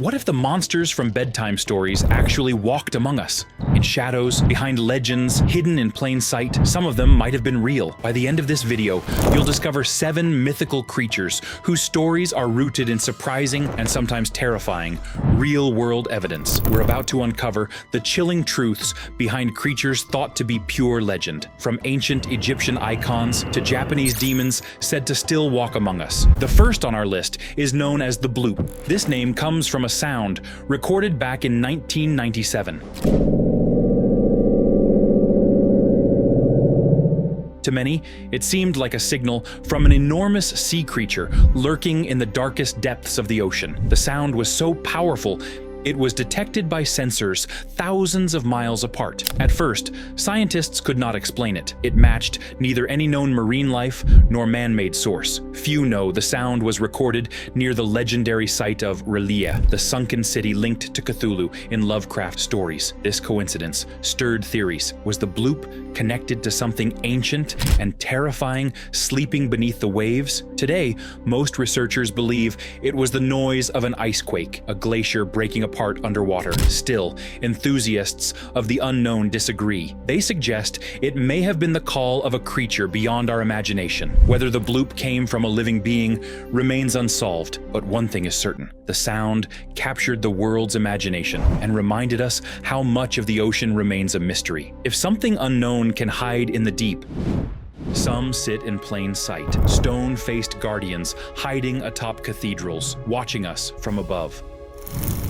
What if the monsters from bedtime stories actually walked among us? In shadows, behind legends, hidden in plain sight, some of them might have been real. By the end of this video, you'll discover 7 mythical creatures whose stories are rooted in surprising and sometimes terrifying real-world evidence. We're about to uncover the chilling truths behind creatures thought to be pure legend, from ancient Egyptian icons to Japanese demons said to still walk among us. The first on our list is known as the bloop. This name comes from a sound recorded back in 1997. To many, it seemed like a signal from an enormous sea creature lurking in the darkest depths of the ocean. The sound was so powerful, it was detected by sensors thousands of miles apart. At first, scientists could not explain it. It matched neither any known marine life nor man-made source. Few know the sound was recorded near the legendary site of R'lyeh, the sunken city linked to Cthulhu in Lovecraft stories. This coincidence stirred theories. Was the bloop connected to something ancient and terrifying sleeping beneath the waves? Today, most researchers believe it was the noise of an ice quake, a glacier breaking apart underwater. Still, enthusiasts of the unknown disagree. They suggest it may have been the call of a creature beyond our imagination. Whether the bloop came from a living being remains unsolved, but one thing is certain. The sound captured the world's imagination and reminded us how much of the ocean remains a mystery. If something unknown can hide in the deep, some sit in plain sight, stone-faced guardians hiding atop cathedrals, watching us from above.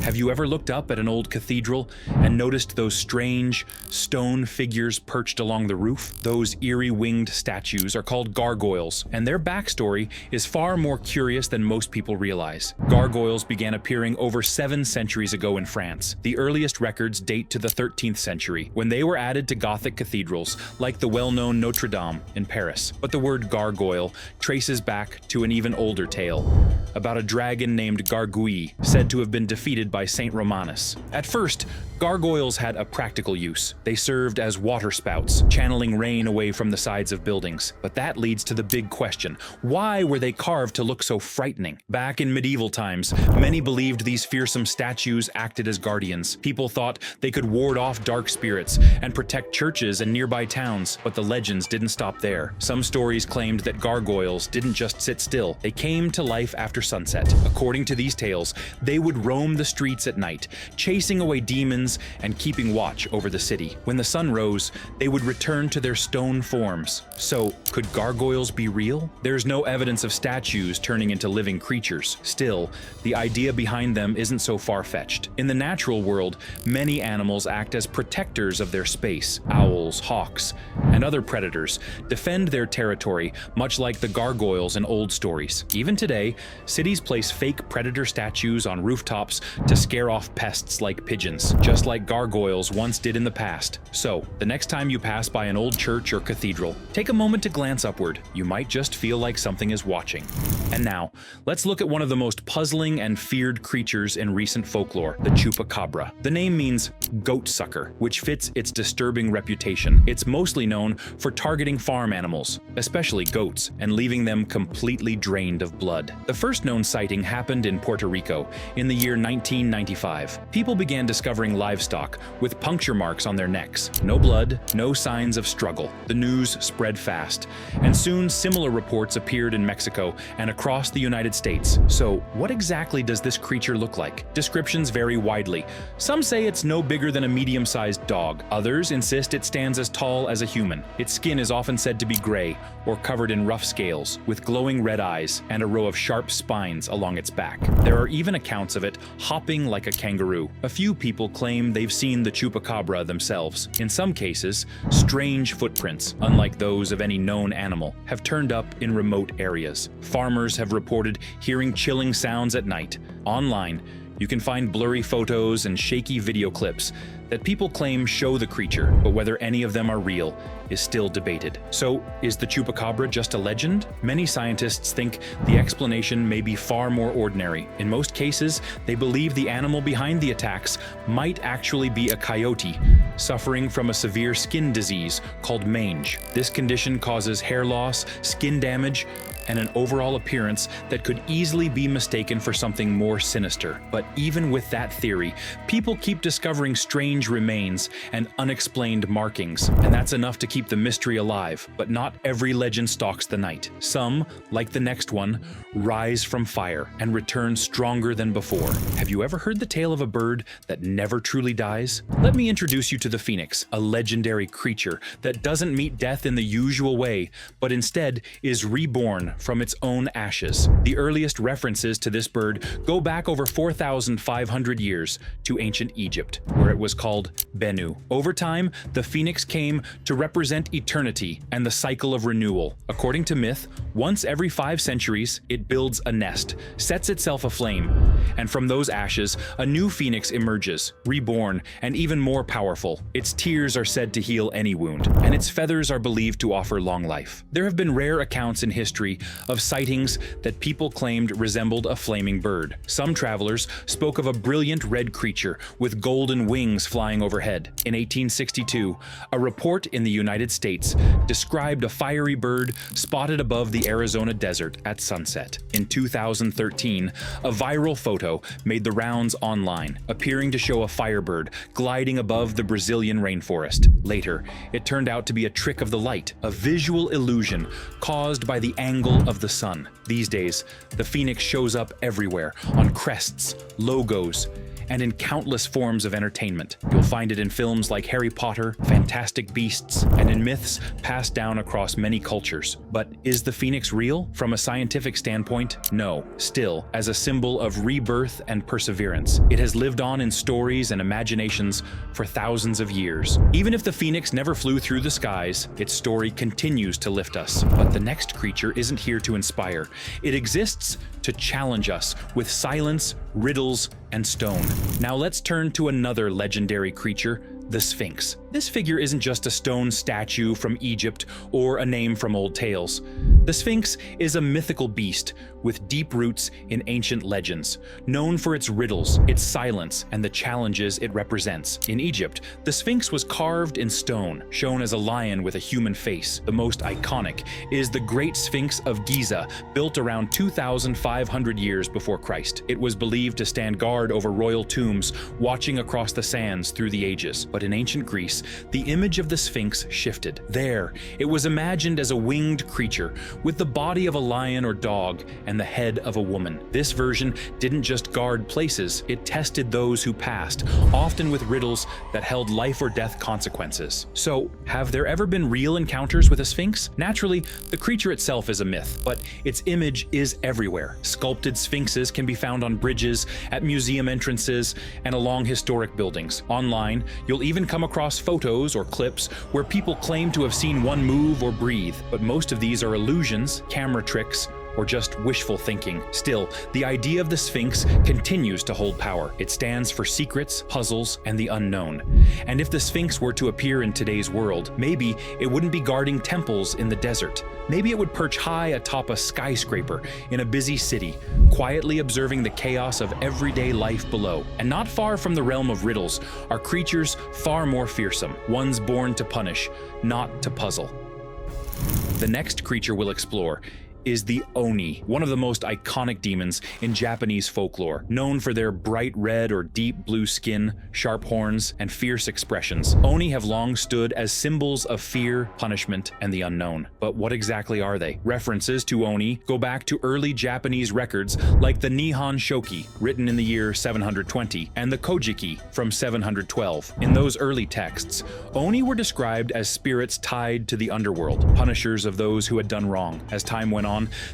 Have you ever looked up at an old cathedral and noticed those strange stone figures perched along the roof? Those eerie winged statues are called gargoyles, and their backstory is far more curious than most people realize. Gargoyles began appearing over 7 centuries ago in France. The earliest records date to the 13th century, when they were added to Gothic cathedrals like the well-known Notre Dame in Paris. But the word gargoyle traces back to an even older tale about a dragon named Gargouille, said to have been defeated by Saint Romanus. At first, gargoyles had a practical use. They served as water spouts, channeling rain away from the sides of buildings. But that leads to the big question: why were they carved to look so frightening? Back in medieval times, many believed these fearsome statues acted as guardians. People thought they could ward off dark spirits and protect churches and nearby towns, but the legends didn't stop there. Some stories claimed that gargoyles didn't just sit still. They came to life after sunset. According to these tales, they would roam the streets at night, chasing away demons and keeping watch over the city. When the sun rose, they would return to their stone forms. So, could gargoyles be real? There's no evidence of statues turning into living creatures. Still, the idea behind them isn't so far-fetched. In the natural world, many animals act as protectors of their space. Owls, hawks, and other predators defend their territory, much like the gargoyles in old stories. Even today, cities place fake predator statues on rooftops to scare off pests like pigeons, just like gargoyles once did in the past. So, the next time you pass by an old church or cathedral, take a moment to glance upward. You might just feel like something is watching. And now, let's look at one of the most puzzling and feared creatures in recent folklore, the chupacabra. The name means goat sucker, which fits its disturbing reputation. It's mostly known for targeting farm animals, especially goats, and leaving them completely drained of blood. The first known sighting happened in Puerto Rico in the year 1995. People began discovering livestock with puncture marks on their necks. No blood, no signs of struggle. The news spread fast, and soon similar reports appeared in Mexico and across the United States. So, what exactly does this creature look like? Descriptions vary widely. Some say it's no bigger than a medium-sized dog. Others insist it stands as tall as a human. Its skin is often said to be gray or covered in rough scales, with glowing red eyes and a row of sharp spines along its back. There are even accounts of it hopping like a kangaroo. A few people claim they've seen the chupacabra themselves. In some cases, strange footprints, unlike those of any known animal, have turned up in remote areas. Farmers have reported hearing chilling sounds at night. Online, you can find blurry photos and shaky video clips that people claim show the creature, but whether any of them are real is still debated. So, is the chupacabra just a legend? Many scientists think the explanation may be far more ordinary. In most cases, they believe the animal behind the attacks might actually be a coyote, suffering from a severe skin disease called mange. This condition causes hair loss, skin damage, and an overall appearance that could easily be mistaken for something more sinister. But even with that theory, people keep discovering strange remains and unexplained markings, and that's enough to keep the mystery alive. But not every legend stalks the night. Some, like the next one, rise from fire and return stronger than before. Have you ever heard the tale of a bird that never truly dies? Let me introduce you to the phoenix, a legendary creature that doesn't meet death in the usual way, but instead is reborn from its own ashes. The earliest references to this bird go back over 4,500 years to ancient Egypt, where it was called Bennu. Over time, the phoenix came to represent eternity and the cycle of renewal. According to myth, once every 5 centuries, it builds a nest, sets itself aflame, and from those ashes, a new phoenix emerges, reborn and even more powerful. Its tears are said to heal any wound, and its feathers are believed to offer long life. There have been rare accounts in history of sightings that people claimed resembled a flaming bird. Some travelers spoke of a brilliant red creature with golden wings flying overhead. In 1862, a report in the United States described a fiery bird spotted above the Arizona desert at sunset. In 2013, a viral photo made the rounds online, appearing to show a firebird gliding above the Brazilian rainforest. Later, it turned out to be a trick of the light, a visual illusion caused by the angle of the sun. These days, the phoenix shows up everywhere, on crests, logos, and in countless forms of entertainment. You'll find it in films like Harry Potter, Fantastic Beasts, and in myths passed down across many cultures. But is the phoenix real? From a scientific standpoint, no. Still, as a symbol of rebirth and perseverance, it has lived on in stories and imaginations for thousands of years. Even if the phoenix never flew through the skies, its story continues to lift us. But the next creature isn't here to inspire. It exists to challenge us with silence, riddles, and stone. Now let's turn to another legendary creature, the Sphinx. This figure isn't just a stone statue from Egypt or a name from old tales. The Sphinx is a mythical beast with deep roots in ancient legends, known for its riddles, its silence, and the challenges it represents. In Egypt, the Sphinx was carved in stone, shown as a lion with a human face. The most iconic is the Great Sphinx of Giza, built around 2,500 years before Christ. It was believed to stand guard over royal tombs, watching across the sands through the ages. But in ancient Greece, the image of the Sphinx shifted. There, it was imagined as a winged creature with the body of a lion or dog and the head of a woman. This version didn't just guard places, it tested those who passed, often with riddles that held life or death consequences. So, have there ever been real encounters with a Sphinx? Naturally, the creature itself is a myth, but its image is everywhere. Sculpted sphinxes can be found on bridges, at museum entrances, and along historic buildings. Online, you'll even come across photos or clips where people claim to have seen one move or breathe, but most of these are illusions, camera tricks, or just wishful thinking. Still, the idea of the Sphinx continues to hold power. It stands for secrets, puzzles, and the unknown. And if the Sphinx were to appear in today's world, maybe it wouldn't be guarding temples in the desert. Maybe it would perch high atop a skyscraper in a busy city, quietly observing the chaos of everyday life below. And not far from the realm of riddles are creatures far more fearsome, ones born to punish, not to puzzle. The next creature we'll explore is the Oni, one of the most iconic demons in Japanese folklore, known for their bright red or deep blue skin, sharp horns, and fierce expressions. Oni have long stood as symbols of fear, punishment, and the unknown. But what exactly are they? References to Oni go back to early Japanese records like the Nihon Shoki, written in the year 720, and the Kojiki from 712. In those early texts, Oni were described as spirits tied to the underworld, punishers of those who had done wrong. As time went on,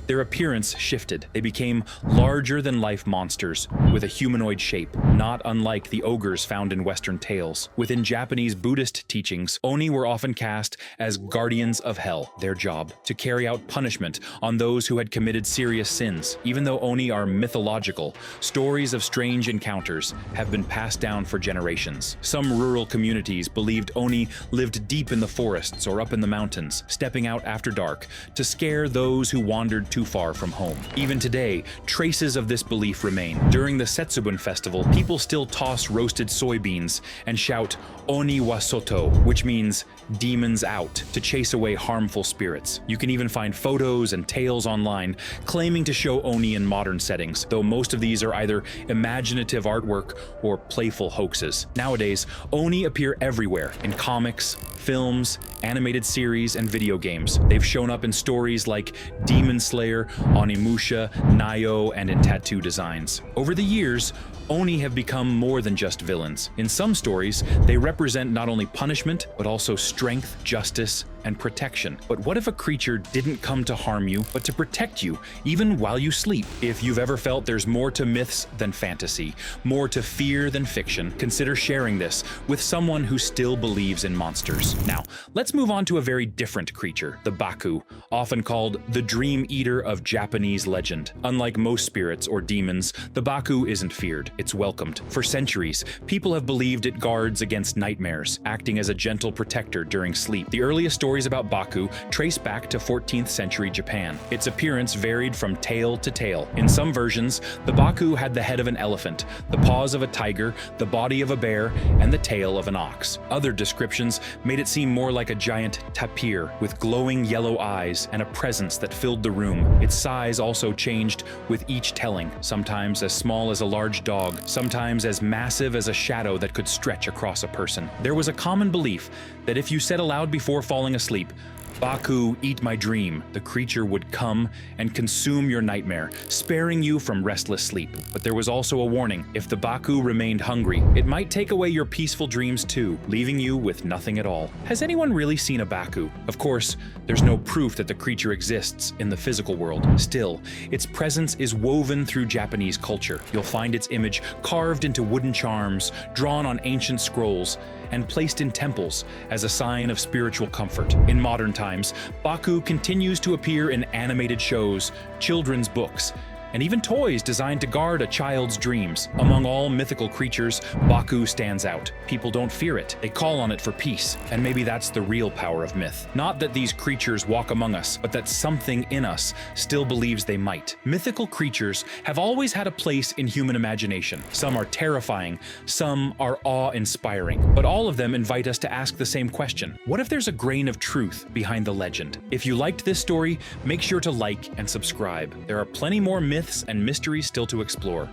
their appearance shifted. They became larger-than-life monsters with a humanoid shape, not unlike the ogres found in Western tales. Within Japanese Buddhist teachings, Oni were often cast as guardians of hell, their job to carry out punishment on those who had committed serious sins. Even though Oni are mythological, stories of strange encounters have been passed down for generations. Some rural communities believed Oni lived deep in the forests or up in the mountains, stepping out after dark to scare those who wandered too far from home. Even today, traces of this belief remain. During the Setsubun festival, people still toss roasted soybeans and shout "Oni wa soto," which means demons out, to chase away harmful spirits. You can even find photos and tales online claiming to show Oni in modern settings, though most of these are either imaginative artwork or playful hoaxes. Nowadays, Oni appear everywhere, in comics, films, animated series, and video games. They've shown up in stories like Demon Slayer, Onimusha, Nioh, and in tattoo designs. Over the years, Oni have become more than just villains. In some stories, they represent not only punishment, but also strength, justice, and protection. But what if a creature didn't come to harm you, but to protect you, even while you sleep? If you've ever felt there's more to myths than fantasy, more to fear than fiction, consider sharing this with someone who still believes in monsters. Now, let's move on to a very different creature, the Baku, often called the Dream Eater of Japanese legend. Unlike most spirits or demons, the Baku isn't feared. It's welcomed. For centuries, people have believed it guards against nightmares, acting as a gentle protector during sleep. The earliest stories about Baku trace back to 14th century Japan. Its appearance varied from tale to tale. In some versions, the Baku had the head of an elephant, the paws of a tiger, the body of a bear, and the tail of an ox. Other descriptions made it seem more like a giant tapir with glowing yellow eyes and a presence that filled the room. Its size also changed with each telling, sometimes as small as a large dog, sometimes as massive as a shadow that could stretch across a person. There was a common belief that if you said aloud before falling asleep, "Baku, eat my dream," the creature would come and consume your nightmare, sparing you from restless sleep. But there was also a warning. If the Baku remained hungry, it might take away your peaceful dreams too, leaving you with nothing at all. Has anyone really seen a Baku? Of course, there's no proof that the creature exists in the physical world. Still, its presence is woven through Japanese culture. You'll find its image carved into wooden charms, drawn on ancient scrolls, and placed in temples as a sign of spiritual comfort. In modern times, Baku continues to appear in animated shows, children's books, and even toys designed to guard a child's dreams. Among all mythical creatures, Baku stands out. People don't fear it. They call on it for peace. And maybe that's the real power of myth. Not that these creatures walk among us, but that something in us still believes they might. Mythical creatures have always had a place in human imagination. Some are terrifying, some are awe-inspiring, but all of them invite us to ask the same question. What if there's a grain of truth behind the legend? If you liked this story, make sure to like and subscribe. There are plenty more myths and mysteries still to explore.